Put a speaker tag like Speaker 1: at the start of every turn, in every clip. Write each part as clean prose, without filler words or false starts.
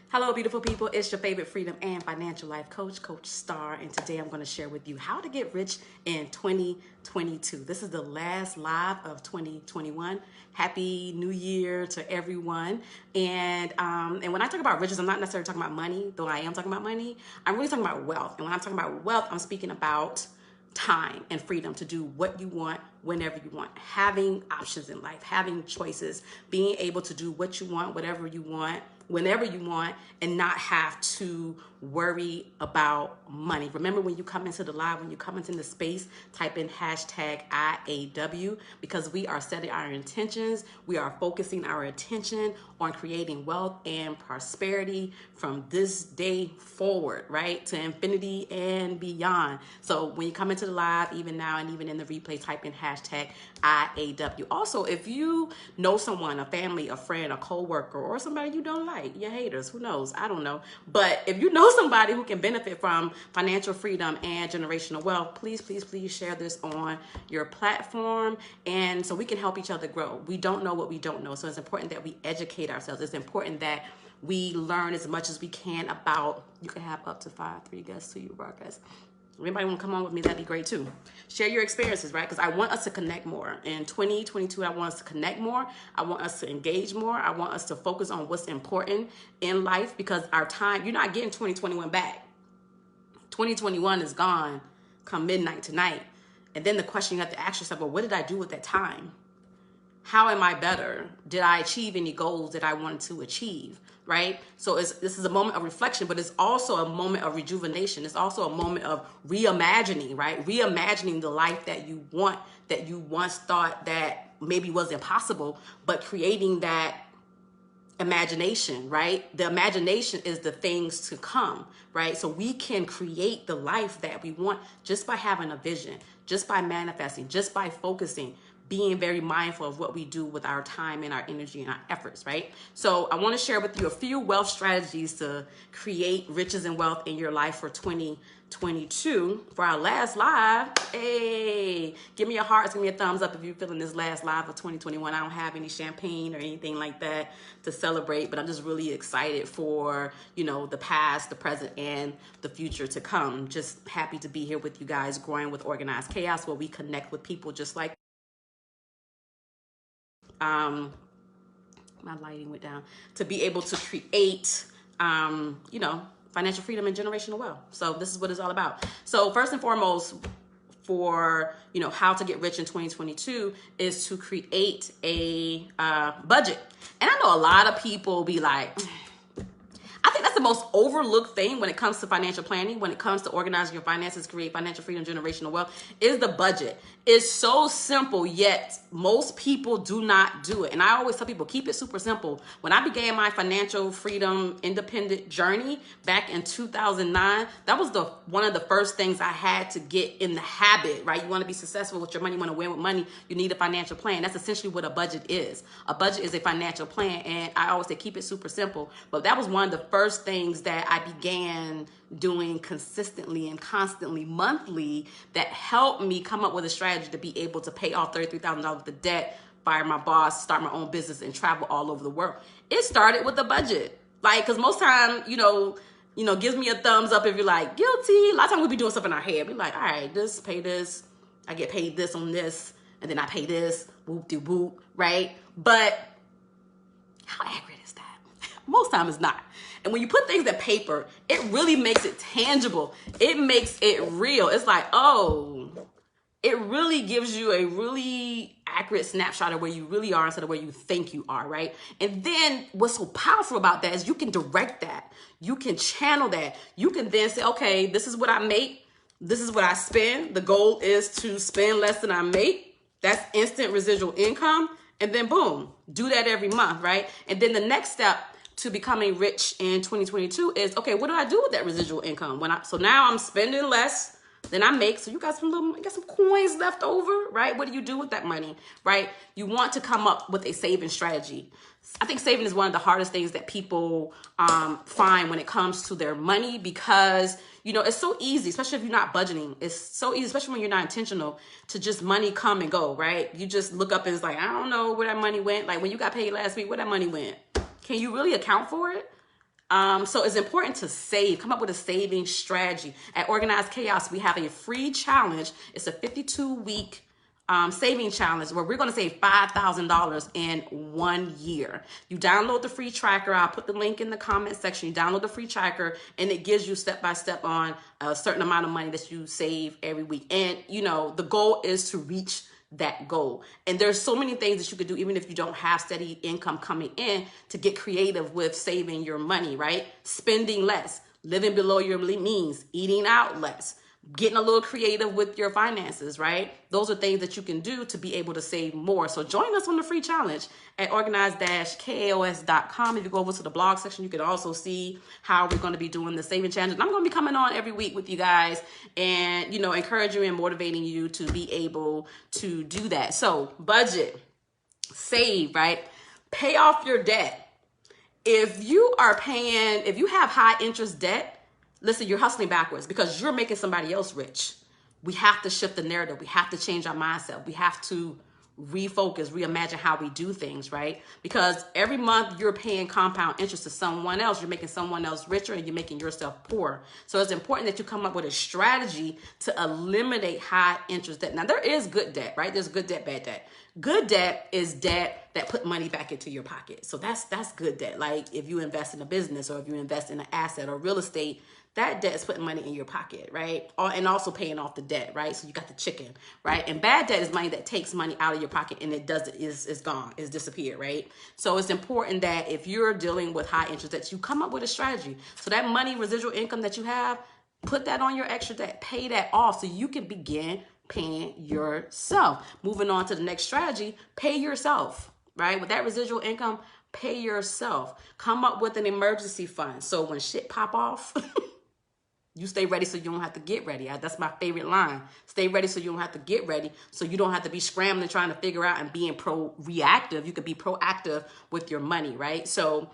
Speaker 1: Hello, beautiful people. It's your favorite freedom and financial life coach, Coach Star. And today I'm going to share with you how to get rich in 2022. This is the last live of 2021. Happy New Year to everyone. And when I talk about riches, I'm not necessarily talking about money, though I am talking about money. I'm really talking about wealth. And when I'm talking about wealth, I'm speaking about time and freedom to do what you want, whenever you want, having options in life, having choices, being able to do what you want, whatever you want, whenever you want, and not have to worry about money. Remember, when you come into the live, when you come into the space, type in hashtag IAW, because we are setting our intentions. We are focusing our attention on creating wealth and prosperity from this day forward, right? To infinity and beyond. So when you come into the live, even now and even in the replay, type in hashtag IAW. Also, if you know someone, a family, a friend, a co-worker, or somebody you don't like, your haters, who knows? I don't know. But if you know somebody who can benefit from financial freedom and generational wealth, please, please, please share this on your platform. And so we can help each other grow. We don't know what we don't know. So it's important that we educate ourselves. It's important that we learn as much as we can about, you can have up to 3 guests to your broadcast. If anybody want to come on with me, that'd be great too. Share your experiences, right? Because I want us to connect more. In 2022, I want us to connect more. I want us to engage more. I want us to focus on what's important in life, because our time, you're not getting 2021 back. 2021 is gone come midnight tonight. And then the question you have to ask yourself, well, what did I do with that time? How am I better? Did I achieve any goals that I wanted to achieve, right? So this is a moment of reflection, but it's also a moment of rejuvenation. It's also a moment of reimagining, right? Reimagining the life that you want, that you once thought that maybe was impossible, but creating that imagination, right? The imagination is the things to come, right? So we can create the life that we want just by having a vision, just by manifesting, just by focusing, being very mindful of what we do with our time and our energy and our efforts, right? So I want to share with you a few wealth strategies to create riches and wealth in your life for 2022. For our last live, hey, give me a heart, give me a thumbs up if you're feeling this last live of 2021. I don't have any champagne or anything like that to celebrate, but I'm just really excited for, the past, the present, and the future to come. Just happy to be here with you guys, growing with Organized Chaos, where we connect with people just like my lighting went down, to be able to create, financial freedom and generational wealth. So this is what it's all about. So first and foremost, for, how to get rich in 2022 is to create a budget. And I know a lot of people be like, I think that's the most overlooked thing when it comes to financial planning, when it comes to organizing your finances, create financial freedom, generational wealth, is the budget. It's so simple, yet most people do not do it. And I always tell people, keep it super simple. When I began my financial freedom independent journey back in 2009, that was one of the first things I had to get in the habit, right? You want to be successful with your money, you want to win with money, you need a financial plan. That's essentially what a budget is. A budget is a financial plan. And I always say, keep it super simple. But that was one of the first things that I began doing consistently and constantly monthly that helped me come up with a strategy to be able to pay off $33,000 worth of debt, fire my boss, start my own business, and travel all over the world. It started with a budget. Because most time, gives me a thumbs up if you're like, guilty. A lot of times we be doing stuff in our head. We're like, all right, this, pay this. I get paid this on this. And then I pay this. Whoop de whoop, right? But how accurate is that? Most time it's not. And when you put things in paper, it really makes it tangible. It makes it real. It's like, oh, it really gives you a really accurate snapshot of where you really are instead of where you think you are, right? And then what's so powerful about that is you can direct that. You can channel that. You can then say, okay, this is what I make. This is what I spend. The goal is to spend less than I make. That's instant residual income. And then boom, do that every month, right? And then the next step to becoming rich in 2022 is, okay, what do I do with that residual income? So now I'm spending less than I make. So you got some coins left over, right? What do you do with that money, right? You want to come up with a saving strategy. I think saving is one of the hardest things that people find when it comes to their money, because, it's so easy, especially if you're not budgeting. It's so easy, especially when you're not intentional, to just money come and go, right? You just look up and it's like, I don't know where that money went. Like when you got paid last week, where that money went? Can you really account for it? So it's important to save, come up with a saving strategy. At Organized Chaos, we have a free challenge. It's a 52-week saving challenge where we're going to save $5,000 in 1 year. You download the free tracker. I'll put the link in the comment section. You download the free tracker and it gives you step-by-step on a certain amount of money that you save every week. And, you know, the goal is to reach that goal. And there's so many things that you could do, even if you don't have steady income coming in, to get creative with saving your money, right? Spending less, living below your means, eating out less, getting a little creative with your finances, right? Those are things that you can do to be able to save more. So join us on the free challenge at organized-kaos.com. If you go over to the blog section, you can also see how we're going to be doing the saving challenge. And I'm going to be coming on every week with you guys and, you know, encouraging and motivating you to be able to do that. So budget, save, right? Pay off your debt. If you have high interest debt, listen, you're hustling backwards because you're making somebody else rich. We have to shift the narrative. We have to change our mindset. We have to refocus, reimagine how we do things, right? Because every month you're paying compound interest to someone else. You're making someone else richer and you're making yourself poor. So it's important that you come up with a strategy to eliminate high interest debt. Now, there is good debt, right? There's good debt, bad debt. Good debt is debt that put money back into your pocket. So that's good debt. Like if you invest in a business or if you invest in an asset or real estate, that debt is putting money in your pocket, right? And also paying off the debt, right? So you got the chicken, right? And bad debt is money that takes money out of your pocket and is gone, is disappeared, right? So it's important that if you're dealing with high interest, that you come up with a strategy. So that money, residual income that you have, put that on your extra debt, pay that off so you can begin paying yourself. Moving on to the next strategy, pay yourself, right? With that residual income, pay yourself. Come up with an emergency fund. So when shit pop off, you stay ready so you don't have to get ready. That's my favorite line. Stay ready so you don't have to get ready. So you don't have to be scrambling, trying to figure out and being reactive. You can be proactive with your money, right? So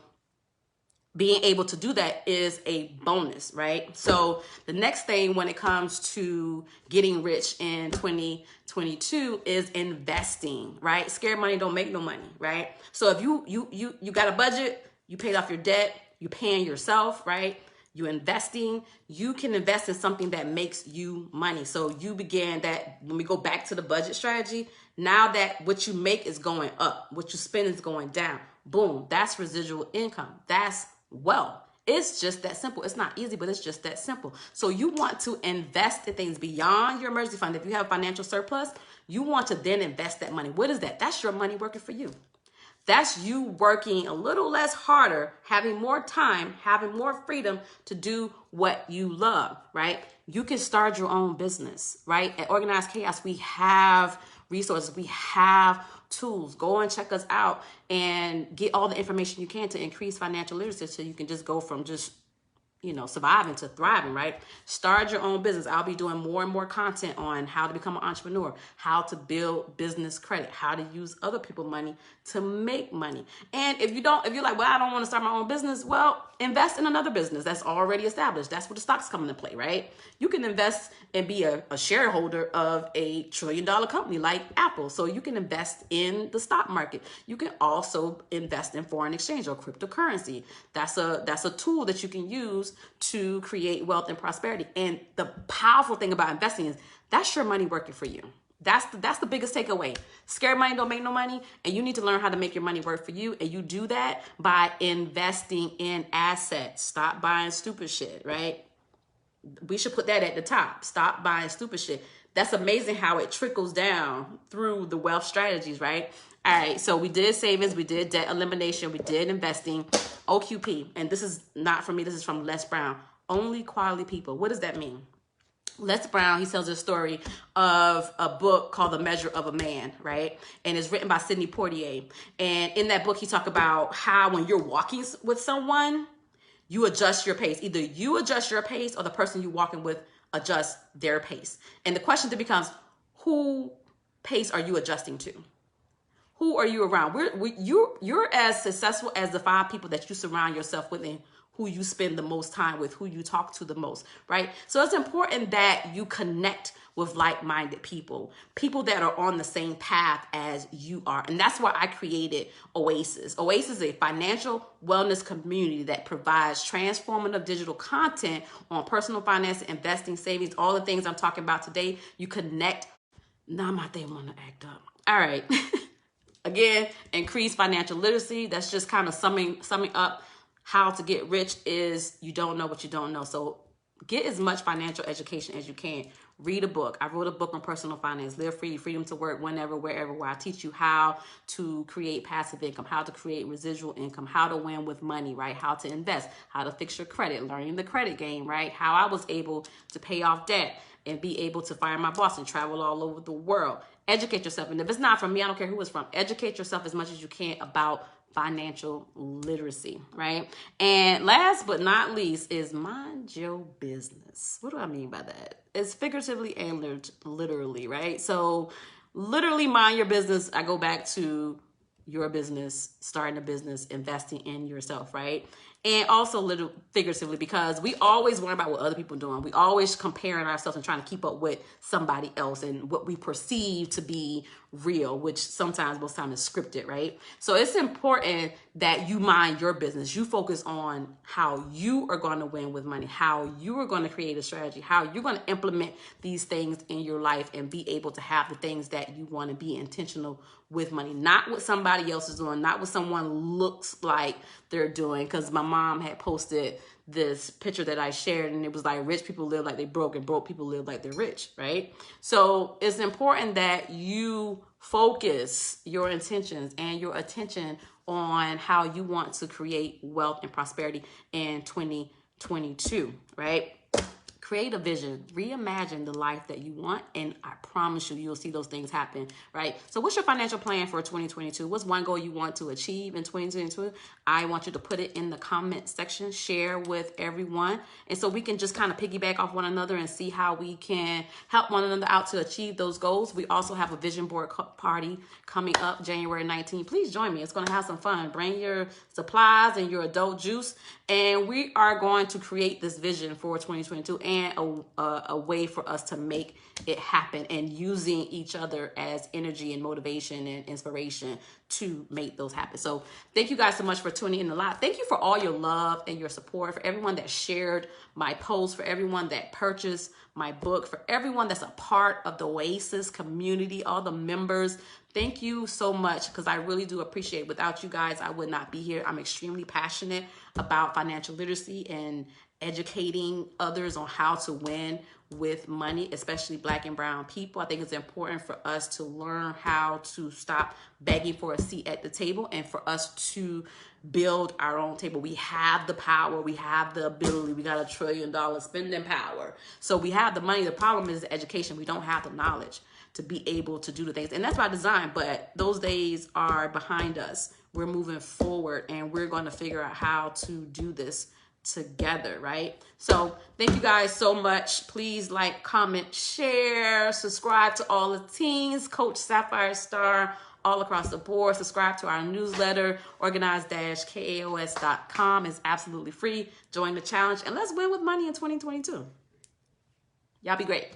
Speaker 1: being able to do that is a bonus, right? So the next thing when it comes to getting rich in 2022 is investing, right? Scared money don't make no money, right? So if you got a budget, you paid off your debt, you paying yourself, right? You investing, you can invest in something that makes you money. So you began that, when we go back to the budget strategy, now that what you make is going up, what you spend is going down. Boom, that's residual income. That's wealth. It's just that simple. It's not easy, but it's just that simple. So you want to invest in things beyond your emergency fund. If you have financial surplus, you want to then invest that money. What is that? That's your money working for you. That's you working a little less harder, having more time, having more freedom to do what you love, right? You can start your own business, right? At Organized Chaos, we have resources. We have tools. Go and check us out and get all the information you can to increase financial literacy so you can just go from just, you know, surviving to thriving, right? Start your own business. I'll be doing more and more content on how to become an entrepreneur, how to build business credit, how to use other people's money to make money. And if you're like, well, I don't want to start my own business, well, invest in another business that's already established. That's where the stocks come into play, right? You can invest and be a shareholder of a $1 trillion company like Apple. So you can invest in the stock market. You can also invest in foreign exchange or cryptocurrency. That's a tool that you can use to create wealth and prosperity. And the powerful thing about investing is that's your money working for you. That's the biggest takeaway. Scared money don't make no money, and you need to learn how to make your money work for you. And you do that by investing in assets. Stop buying stupid shit, right? We should put that at the top. Stop buying stupid shit. That's amazing how it trickles down through the wealth strategies, right? All right, so we did savings, we did debt elimination, we did investing, OQP. And this is not from me, this is from Les Brown. Only quality people. What does that mean? Les Brown, he tells a story of a book called The Measure of a Man, right? And it's written by Sidney Poitier. And in that book, he talks about how when you're walking with someone, you adjust your pace. Either you adjust your pace or the person you're walking with adjusts their pace. And the question then becomes, who pace are you adjusting to? Who are you around? You're as successful as the 5 people that you surround yourself with. And who you spend the most time with, who you talk to the most, right? So it's important that you connect with like-minded people, people that are on the same path as you are. And that's why I created Oasis. Oasis is a financial wellness community that provides transformative digital content on personal finance, investing, savings, all the things I'm talking about today. You connect. Now my thing want to act up. All right. Again, increase financial literacy. That's just kind of summing up how to get rich is you don't know what you don't know. So get as much financial education as you can. Read a book. I wrote a book on personal finance, Live Free, Freedom to Work Whenever, Wherever, where I teach you how to create passive income, how to create residual income, how to win with money, right? How to invest, how to fix your credit, learning the credit game, right? How I was able to pay off debt and be able to fire my boss and travel all over the world. Educate yourself. And if it's not from me, I don't care who it's from. Educate yourself as much as you can about financial literacy, right? And last but not least is mind your business. What do I mean by that? It's figuratively and literally, right? So literally mind your business. I go back to your business, starting a business, investing in yourself, right? And also figuratively, because we always worry about what other people are doing. We always comparing ourselves and trying to keep up with somebody else and what we perceive to be real, which sometimes most times is scripted, right? So it's important that you mind your business. You focus on how you are going to win with money, how you are going to create a strategy, how you're going to implement these things in your life and be able to have the things that you want to be intentional with money, not what somebody else is doing, not what someone looks like they're doing. Because my mom had posted this picture that I shared and it was like, rich people live like they broke and broke people live like they're rich, right? So it's important that you focus your intentions and your attention on how you want to create wealth and prosperity in 2022, right? Create a vision, reimagine the life that you want, and I promise you, you'll see those things happen, right? So what's your financial plan for 2022? What's one goal you want to achieve in 2022? I want you to put it in the comment section, share with everyone, and so we can just kind of piggyback off one another and see how we can help one another out to achieve those goals. We also have a vision board party coming up January 19th. Please join me. It's going to have some fun. Bring your supplies and your adult juice, and we are going to create this vision for 2022 and a way for us to make it happen, and using each other as energy and motivation and inspiration to make those happen. So thank you guys so much for tuning in a lot. Thank you for all your love and your support, for everyone that shared my post, for everyone that purchased my book, for everyone that's a part of the Oasis community, all the members. Thank you so much, because I really do appreciate it. Without you guys, I would not be here. I'm extremely passionate about financial literacy and educating others on how to win with money, especially Black and brown people. I think it's important for us to learn how to stop begging for a seat at the table and for us to build our own table. We have the power, we have the ability, we got $1 trillion spending power. So we have the money. The problem is the education. We don't have the knowledge to be able to do the things. And that's by design, but those days are behind us. We're moving forward and we're going to figure out how to do this together, right? So thank you guys so much. Please like, comment, share, subscribe to all the teams, Coach Sapphire Star, all across the board. Subscribe to our newsletter, organize-kaos.com. It's absolutely free. Join the challenge and let's win with money in 2022. Y'all be great.